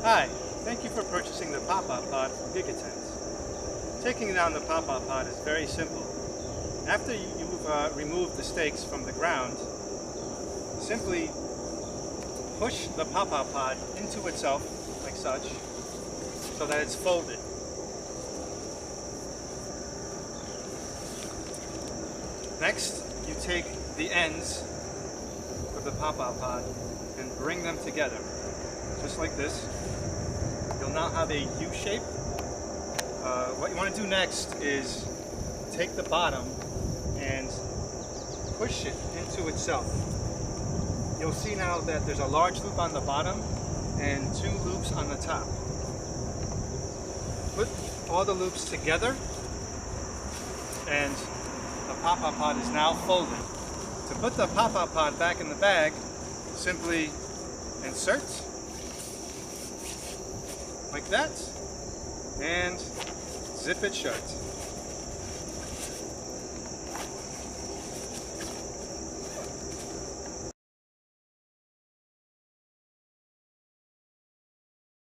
Hi, thank you for purchasing the pop-up pod from Gigatent. Taking down the pop-up pod is very simple. After you've removed the stakes from the ground, simply push the pop-up pod into itself, like such, so that it's folded. Next, you take the ends of the pop-up pod and bring them together, just like this. You'll now have a U shape. What you want to do next is take the bottom and push it into itself. You'll see now that there's a large loop on the bottom and 2 loops on the top. Put all the loops together and the pop-up pod is now folded. To put the pop-up pod back in the bag, simply insert like that and zip it shut.